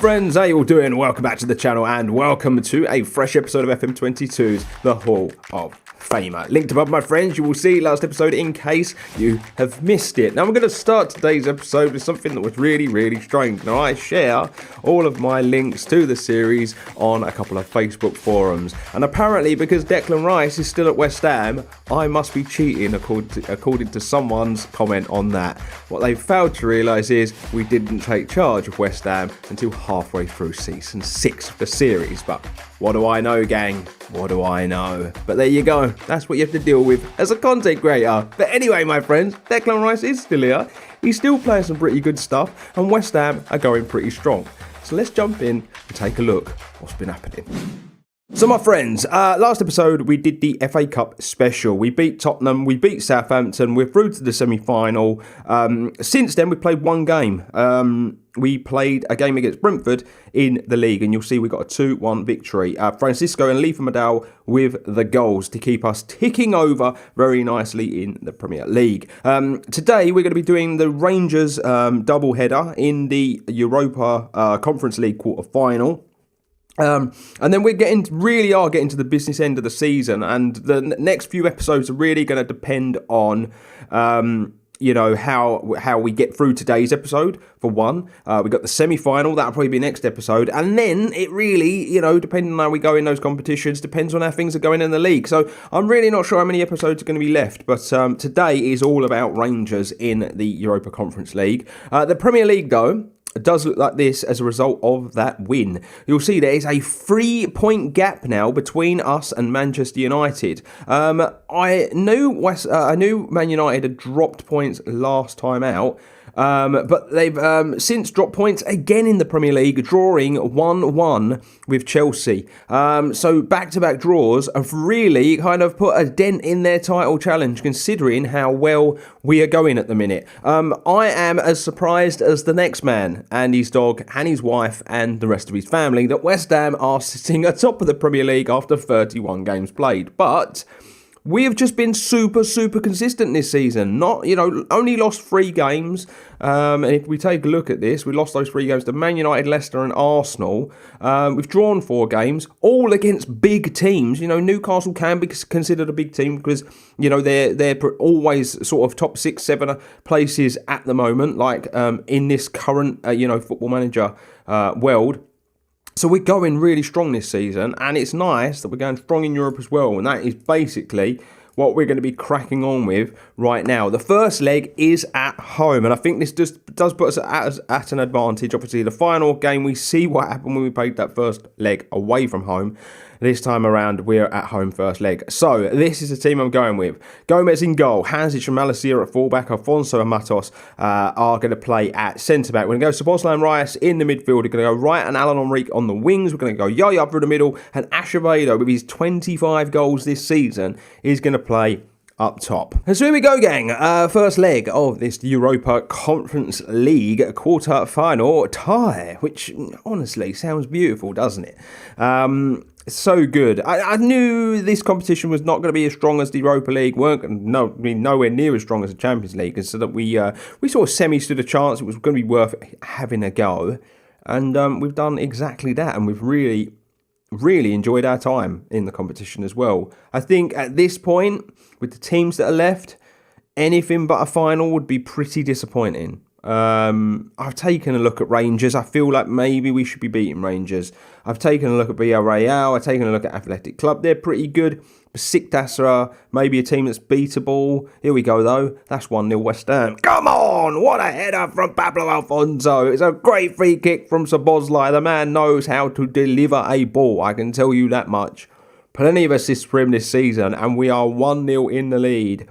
friends, how you all doing? Welcome back to the channel and welcome to a fresh episode of FM22's The Hall of Famer. Linked above, my friends, you will see last episode in case you have missed it. Now, I'm going to start today's episode with something that was really strange. Now, I share all of my links to the series on a couple of Facebook forums. And apparently, because Declan Rice is still at West Ham, I must be cheating according to someone's comment on that. What they failed to realise is we didn't take charge of West Ham until halfway through season 6 of the series. But what do I know, gang? What do I know? But there you go. That's what you have to deal with as a content creator. But anyway, my friends, Declan Rice is still here. He's still playing some pretty good stuff, and West Ham are going pretty strong. So let's jump in and take a look what's been happening. So my friends, last episode we did the FA Cup special. We beat Tottenham, we beat Southampton, we're through to the semi-final. Since then we played one game. We played a game against Brentford in the league, and you'll see we got a 2-1 victory. Francisco and Leafa Madal with the goals to keep us ticking over very nicely in the Premier League. Today we're going to be doing the Rangers double-header in the Europa Conference League quarter-final. And then we're getting to the business end of the season, and the next few episodes are really going to depend on how we get through today's episode. For one, we got the semi-final, that'll probably be next episode, and then it really, depending on how we go in those competitions, depends on how things are going in the league. So I'm really not sure how many episodes are going to be left, but today is all about Rangers in the Europa Conference League. The Premier League, though, does look like this as a result of that win. You'll see there is a 3-point gap now between us and Manchester United. I knew Man United had dropped points last time out, but they've since dropped points again in the Premier League, drawing 1-1 with Chelsea. So back-to-back draws have really kind of put a dent in their title challenge, considering how well we are going at the minute. I am as surprised as the next man and his dog and his wife and the rest of his family that West Ham are sitting atop of the Premier League after 31 games played. But we have just been super consistent this season. Only lost 3 games. And if we take a look at this, we lost those 3 games to Man United, Leicester and Arsenal. We've drawn 4 games, all against big teams. Newcastle can be considered a big team because, they're always sort of top 6, 7 places at the moment, like in this current, Football Manager world. So we're going really strong this season, and it's nice that we're going strong in Europe as well, and that is basically what we're going to be cracking on with right now. The first leg is at home, and I think this does put us at an advantage. Obviously, the final game, we see what happened when we played that first leg away from home. This time around, we're at home first leg. So, this is the team I'm going with. Gomez in goal. Hansic and Malacia at fullback. Alfonso and Matos are going to play at centre-back. We're going to go Szoboszlai and Reyes in the midfield. We're going to go Wright and Alan Henrique on the wings. We're going to go Yaya through the middle. And Acevedo, with his 25 goals this season, is going to play up top. And so here we go, gang. First leg of this Europa Conference League quarter-final tie, which honestly sounds beautiful, doesn't it? So good. I knew this competition was not going to be as strong as the Europa League, nowhere near as strong as the Champions League, and so that we sort of semi-stood a chance. It was going to be worth having a go, and we've done exactly that, and we've really enjoyed our time in the competition as well. I think at this point, with the teams that are left, anything but a final would be pretty disappointing. I've taken a look at Rangers. I feel like maybe we should be beating Rangers. I've taken a look at Villarreal. I've taken a look at Athletic Club. They're pretty good. Besiktas are maybe a team that's beatable. Here we go, though. That's 1-0 West Ham. Come on! What a header from Pablo Alfonso. It's a great free kick from Szoboszlai. The man knows how to deliver a ball. I can tell you that much. Plenty of assists for him this season, and we are 1-0 in the lead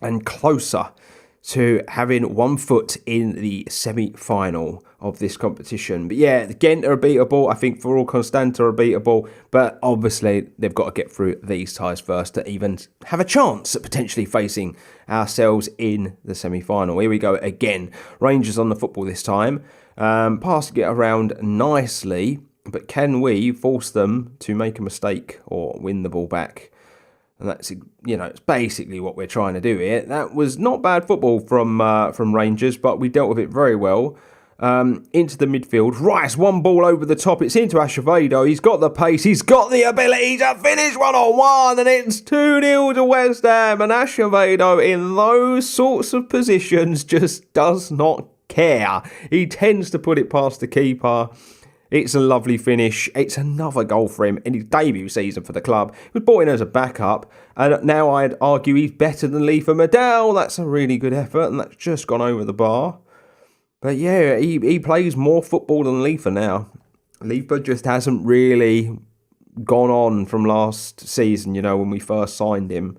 and closer to having one foot in the semi-final of this competition. But yeah, Ghent are beatable. I think for all Constanta are beatable. But obviously, they've got to get through these ties first to even have a chance at potentially facing ourselves in the semi-final. Here we go again. Rangers on the football this time. Passing it around nicely. But can we force them to make a mistake or win the ball back? And that's, it's basically what we're trying to do here. That was not bad football from Rangers, but we dealt with it very well. into the midfield. Rice, one ball over the top. It's into Acevedo. He's got the pace. He's got the ability to finish 1-on-1. And it's 2-0 to West Ham. And Acevedo in those sorts of positions just does not care. He tends to put it past the keeper. It's a lovely finish. It's another goal for him in his debut season for the club. He was brought in as a backup, and now I'd argue he's better than Leafer Medell. That's a really good effort, and that's just gone over the bar. But yeah, he plays more football than Leafer now. Leafer just hasn't really gone on from last season, when we first signed him.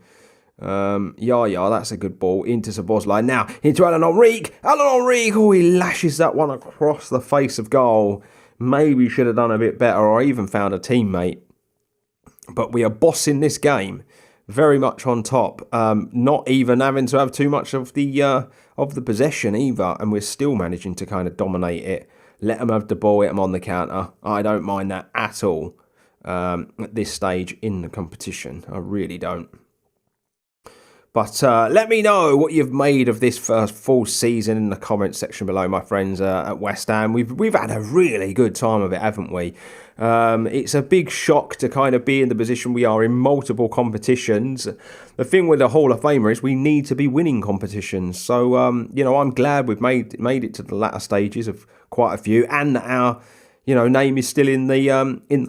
That's a good ball into Szoboszlai. Now, into Alan Enrique. Alan Enrique, he lashes that one across the face of goal. Maybe should have done a bit better or even found a teammate. But we are bossing this game very much on top. Not even having to have too much of the possession either. And we're still managing to kind of dominate it. Let them have the ball, hit them on the counter. I don't mind that at all at this stage in the competition. I really don't. But let me know what you've made of this first full season in the comments section below, my friends at West Ham. We've had a really good time of it, haven't we? It's a big shock to kind of be in the position we are in multiple competitions. The thing with the Hall of Famer is we need to be winning competitions. So, I'm glad we've made it to the latter stages of quite a few, and that our name is still in the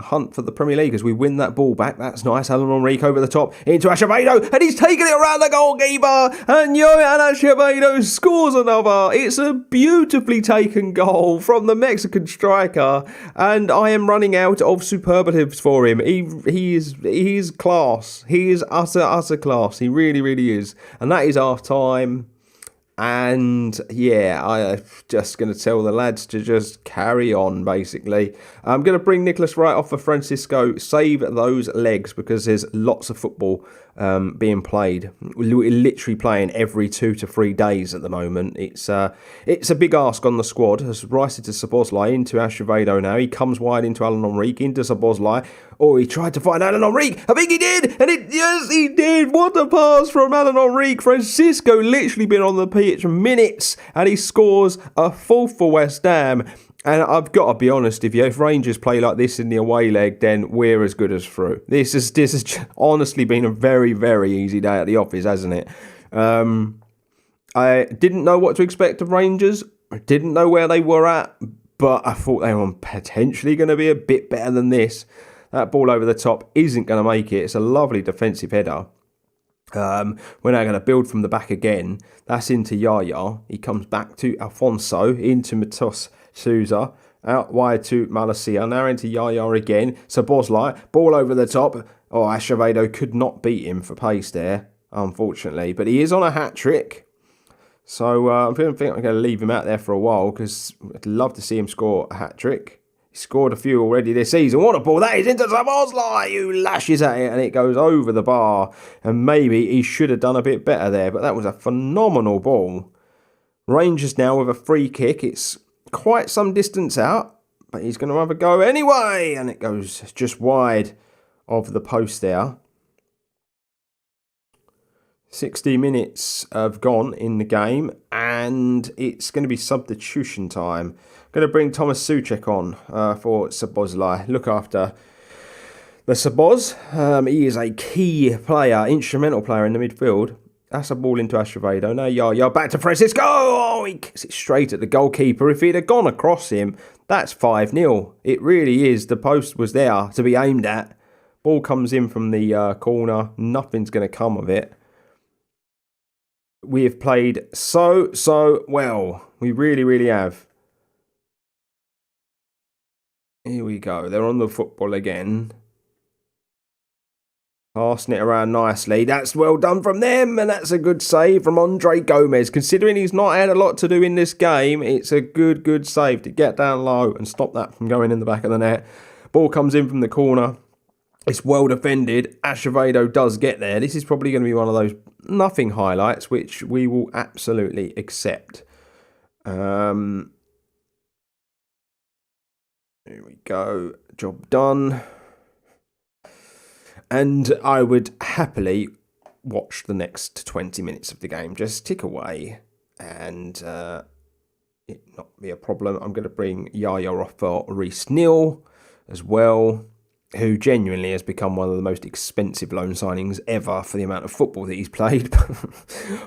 hunt for the Premier League as we win that ball back. That's nice. Alan Enrique over the top into Acevedo, and he's taken it around the goalkeeper, and Johan Acevedo scores another. It's a beautifully taken goal from the Mexican striker, and I am running out of superlatives for him. He is class. He is utter class. He really, really is. And that is half time. And yeah, I'm just going to tell the lads to just carry on, basically. I'm going to bring Nicholas Wright off for Francisco. Save those legs because there's lots of football being played. We're literally playing every 2 to 3 days at the moment. It's a big ask on the squad. As Rice to Szoboszlai into Acevedo now. He comes wide into Alan Enrique, into Szoboszlai. Oh, he tried to find Alan Enrique. I think he did. And yes, he did. What a pass from Alan Enrique. Francisco literally been on the pitch minutes, and he scores a fourth for West Ham. And I've got to be honest with you, if Rangers play like this in the away leg, then we're as good as through. This has honestly been a very, very easy day at the office, hasn't it? I didn't know what to expect of Rangers. I didn't know where they were at, but I thought they were potentially going to be a bit better than this. That ball over the top isn't going to make it. It's a lovely defensive header. We're now going to build from the back again. That's into Yaya. He comes back to Alfonso, into Matos Souza, out wide to Malacia, now into Yaya again. Szoboszlai, ball over the top. Oh, Acevedo could not beat him for pace there, unfortunately. But he is on a hat-trick. So I think I'm going to leave him out there for a while because I'd love to see him score a hat-trick. He scored a few already this season. What a ball that is into Szoboszlai, who lashes at it and it goes over the bar. And maybe he should have done a bit better there, but that was a phenomenal ball. Rangers now with a free kick. It's quite some distance out, but he's going to have a go anyway. And it goes just wide of the post there. 60 minutes have gone in the game, and it's going to be substitution time. Going to bring Thomas Souček on for Szoboszlai. Look after the Szoboz. He is a key player, instrumental player in the midfield. That's a ball into Acevedo. Now you're back to Francisco. Oh, he kicks it straight at the goalkeeper. If he'd have gone across him, that's 5-0. It really is. The post was there to be aimed at. Ball comes in from the corner. Nothing's going to come of it. We have played so well. We really, really have. Here we go. They're on the football again. Passing it around nicely. That's well done from them. And that's a good save from Andre Gomez. Considering he's not had a lot to do in this game, it's a good save to get down low and stop that from going in the back of the net. Ball comes in from the corner. It's well defended. Acevedo does get there. This is probably going to be one of those nothing highlights, which we will absolutely accept. Here we go. Job done. And I would happily watch the next 20 minutes of the game. Just tick away. And it not be a problem, I'm going to bring Yaya off for Reece Neal as well, who genuinely has become one of the most expensive loan signings ever for the amount of football that he's played.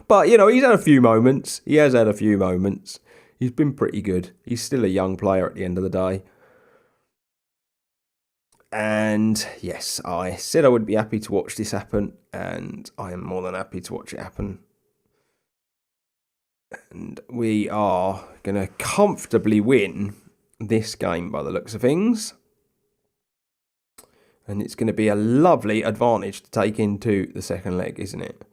But, you know, he's had a few moments. He has had a few moments. He's been pretty good. He's still a young player at the end of the day. And yes, I said I would be happy to watch this happen, and I am more than happy to watch it happen. And we are going to comfortably win this game by the looks of things. And it's going to be a lovely advantage to take into the second leg, isn't it?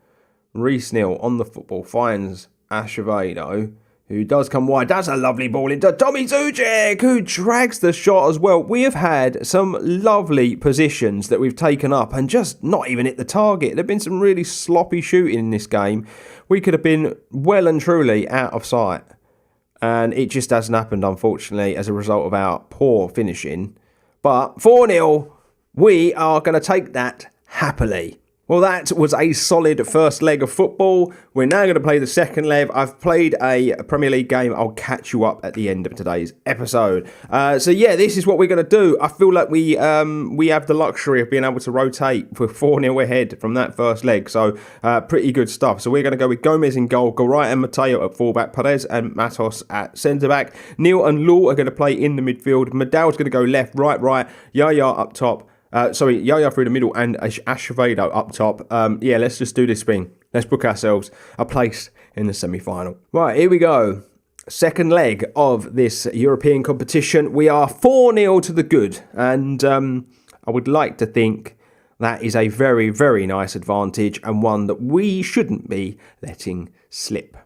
Reece Neal on the football finds Acevedo, who does come wide. That's a lovely ball into Tommy Zucek, who drags the shot as well. We have had some lovely positions that we've taken up and just not even hit the target. There have been some really sloppy shooting in this game. We could have been well and truly out of sight. And it just hasn't happened, unfortunately, as a result of our poor finishing. But 4-0, we are going to take that happily. Well, that was a solid first leg of football. We're now going to play the second leg. I've played a Premier League game. I'll catch you up at the end of today's episode. So yeah, this is what we're going to do. I feel like we have the luxury of being able to rotate. We're 4-0 ahead from that first leg. So pretty good stuff. So we're going to go with Gomez in goal, G.O.AT and Mateo at fullback, Perez and Matos at centre-back. Neil and Law are going to play in the midfield. Medell's going to go left, right, Yaya up top. Yaya through the middle and Acevedo up top. Yeah, let's just do this thing. Let's book ourselves a place in the semi-final. Right, here we go. Second leg of this European competition. We are 4-0 to the good. And I would like to think that is a very, very nice advantage and one that we shouldn't be letting slip.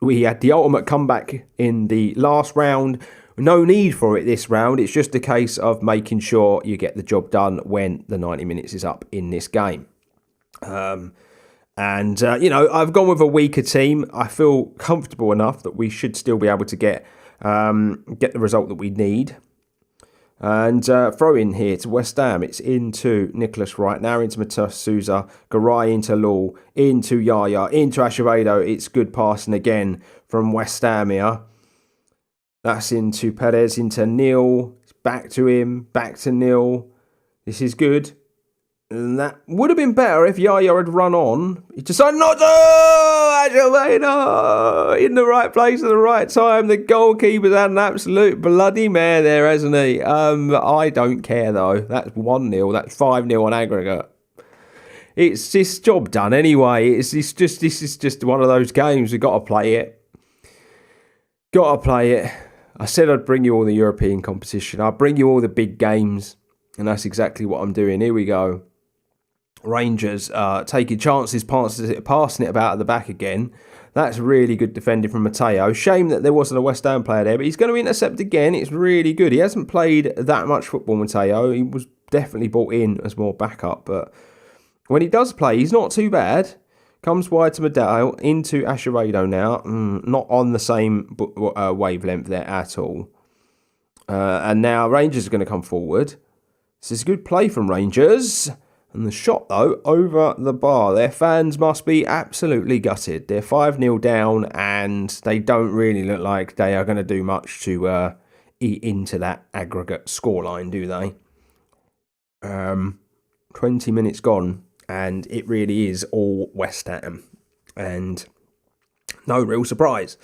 We had the ultimate comeback in the last round. No need for it this round. It's just a case of making sure you get the job done when the 90 minutes is up in this game. You know, I've gone with a weaker team. I feel comfortable enough that we should still be able to get the result that we need. And throw in here to West Ham. It's into Nicholas right now, into Matas Souza, Garay into Law, into Yaya, into Acevedo. It's good passing again from West Ham here. That's into Perez, into Neil. Back to him, back to Neil. This is good. And that would have been better if Yaya had run on. He decided not to! Acevedo! In the right place at the right time. The goalkeeper's had an absolute bloody mare there, hasn't he? I don't care, though. That's 1-0. That's 5-0 on aggregate. It's this job done anyway. This is just one of those games. We've got to play it. Got to play it. I said I'd bring you all the European competition. I'll bring you all the big games. And that's exactly what I'm doing. Here we go. Rangers taking chances, passing it about at the back again. That's really good defending from Mateo. Shame that there wasn't a West Ham player there, but he's going to intercept again. It's really good. He hasn't played that much football, Mateo. He was definitely brought in as more backup, but when he does play, he's not too bad. Comes wide to Medell, into Acevedo now. Not on the same wavelength there at all. And now Rangers are going to come forward. This is a good play from Rangers. And the shot, though, over the bar. Their fans must be absolutely gutted. They're 5-0 down, and they don't really look like they are going to do much to eat into that aggregate scoreline, do they? 20 minutes gone. And it really is all West Ham. And no real surprise.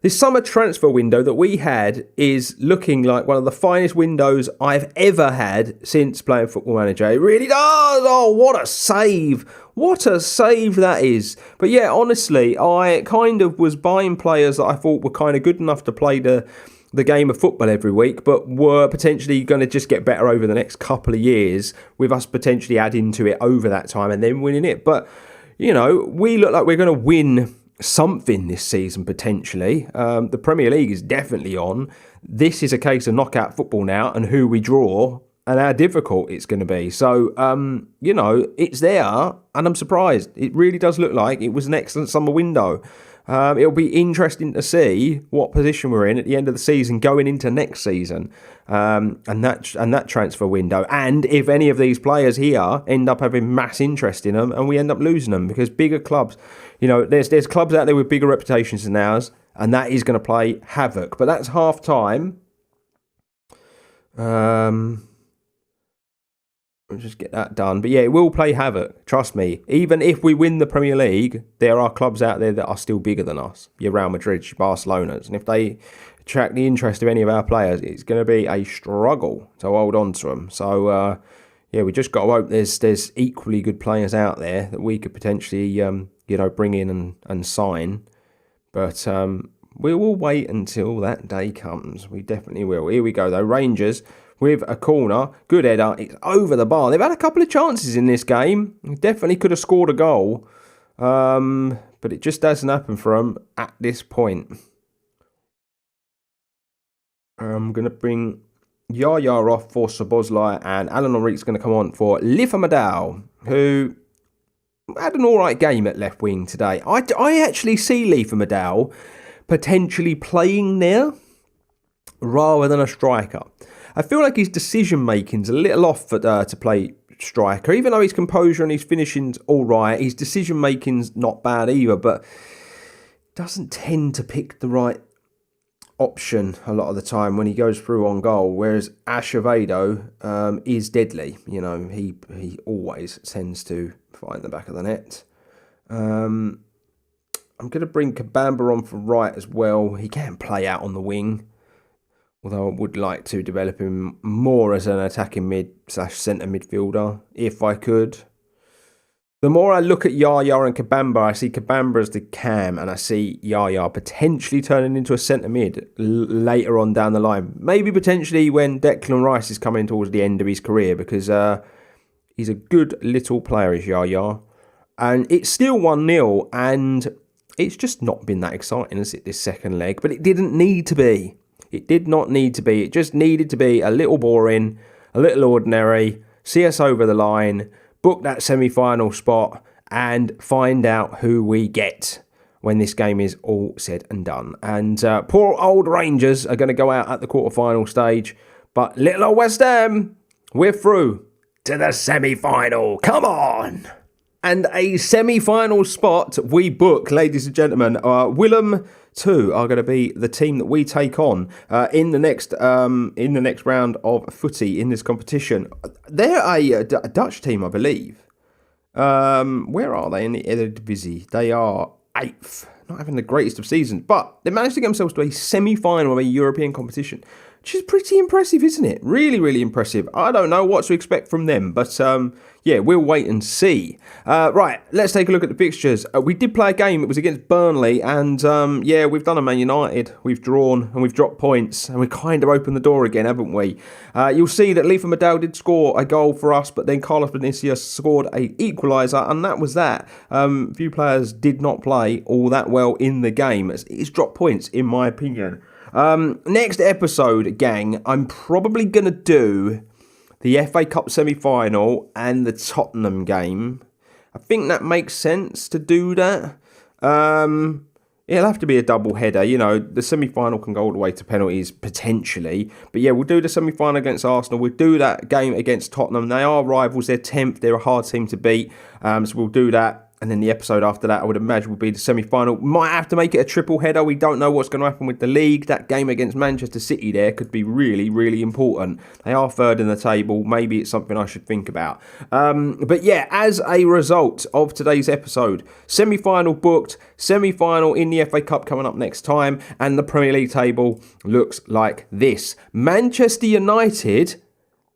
This summer transfer window that we had is looking like one of the finest windows I've ever had since playing Football Manager. It really does. Oh, what a save. What a save that is. But yeah, honestly, I kind of was buying players that I thought were kind of good enough to play the game of football every week, but were potentially going to just get better over the next couple of years, with us potentially adding to it over that time and then winning it. But, you know, we look like we're going to win something this season, potentially. The Premier League is definitely on. This is a case of knockout football now, and who we draw and how difficult it's going to be. So, you know, it's there, and I'm surprised. It really does look like it was an excellent summer window. It'll be interesting to see what position we're in at the end of the season going into next season, and that transfer window, and if any of these players here end up having mass interest in them and we end up losing them, because bigger clubs, there's clubs out there with bigger reputations than ours, and that is going to play havoc. But that's half time. We'll just get that done. But yeah, it will play havoc. Trust me. Even if we win the Premier League, there are clubs out there that are still bigger than us. Your Real Madrid, your Barcelona's. And if they attract the interest of any of our players, it's going to be a struggle to hold on to them. So, we just got to hope there's equally good players out there that we could potentially, bring in and sign. But we will wait until that day comes. We definitely will. Here we go, though. Rangers with a corner. Good header. It's over the bar. They've had a couple of chances in this game. Definitely could have scored a goal. But it just doesn't happen for them at this point. I'm going to bring Yaya off for Szoboszlai, and Alan Henrique's going to come on for Lifa-Madao, who had an alright game at left wing today. I actually see Lifa-Madao potentially playing there rather than a striker. I feel like his decision making's a little off to play striker, even though his composure and his finishing's all right. His decision making's not bad either, but doesn't tend to pick the right option a lot of the time when he goes through on goal. Whereas Acevedo is deadly. He always tends to find the back of the net. I'm going to bring Kabamba on for right as well. He can play out on the wing, although I would like to develop him more as an attacking mid/centre midfielder, if I could. The more I look at Yaya and Kabamba, I see Kabamba as the cam, and I see Yaya potentially turning into a centre mid later on down the line. Maybe potentially when Declan Rice is coming towards the end of his career, because he's a good little player, is Yaya. And it's still 1-0, and it's just not been that exciting, has it, this second leg? But it didn't need to be. It did not need to be. It just needed to be a little boring, a little ordinary, see us over the line, book that semi-final spot, and find out who we get when this game is all said and done. And poor old Rangers are going to go out at the quarter-final stage, but little old West Ham, we're through to the semi-final. Come on! And a semi-final spot we book, ladies and gentlemen. Willem 2 are going to be the team that we take on in the next round of footy in this competition. They're a Dutch team, I believe. Where are they in the Eredivisie? They are 8th. Not having the greatest of seasons, but they managed to get themselves to a semi-final of a European competition, which is pretty impressive, isn't it? Really, really impressive. I don't know what to expect from them, but we'll wait and see. Right, let's take a look at the fixtures. We did play a game. It was against Burnley, and we've done a Man United. We've drawn, and we've dropped points, and we kind of opened the door again, haven't we? You'll see that Lifa-Madao did score a goal for us, but then Carlos Vinicius scored an equaliser, and that was that. Few players did not play all that well in the game. It's dropped points, in my opinion. Next episode, gang, I'm probably going to do the FA Cup semi-final and the Tottenham game. I think that makes sense to do that. It'll have to be a double header. The semi-final can go all the way to penalties, potentially. But yeah, we'll do the semi-final against Arsenal. We'll do that game against Tottenham. They are rivals. They're 10th. They're a hard team to beat. So we'll do that. And then the episode after that, I would imagine, will be the semi-final. Might have to make it a triple header. We don't know what's going to happen with the league. That game against Manchester City there could be really, really important. They are third in the table. Maybe it's something I should think about. But yeah, as a result of today's episode, semi-final booked, semi-final in the FA Cup coming up next time, and the Premier League table looks like this. Manchester United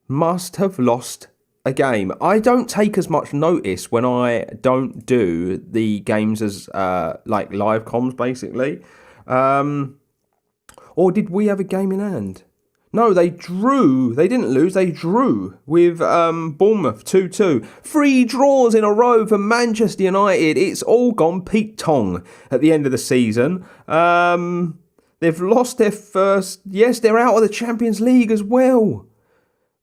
must have lost a game. I don't take as much notice when I don't do the games as like live comms, basically. Or did we have a game in hand? No, they drew. They didn't lose. They drew with Bournemouth 2-2. 3 draws in a row for Manchester United. It's all gone Pete Tong at the end of the season. They've lost their first... Yes, they're out of the Champions League as well.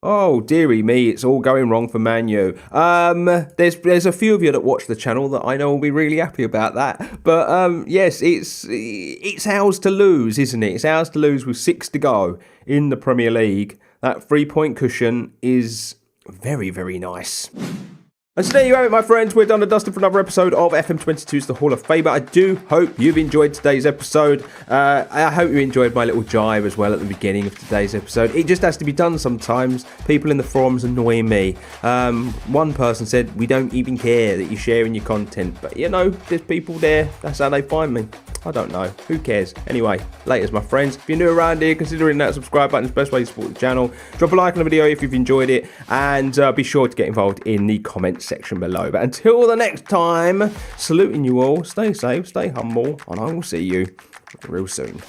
Oh, dearie me, it's all going wrong for Man U. There's a few of you that watch the channel that I know will be really happy about that. But yes, it's ours to lose, isn't it? It's ours to lose with 6 to go in the Premier League. That 3-point cushion is very, very nice. And so there you have it, my friends. We're done and dusted for another episode of FM22's The Hall of Fame. I do hope you've enjoyed today's episode. I hope you enjoyed my little jive as well at the beginning of today's episode. It just has to be done sometimes. People in the forums annoy me. One person said, we don't even care that you're sharing your content. But, you know, there's people there. That's how they find me. I don't know. Who cares? Anyway, laters, my friends. If you're new around here, considering that subscribe button is the best way to support the channel. Drop a like on the video if you've enjoyed it. And be sure to get involved in the comments section below. But until the next time, saluting you all. Stay safe, stay humble, and I will see you real soon.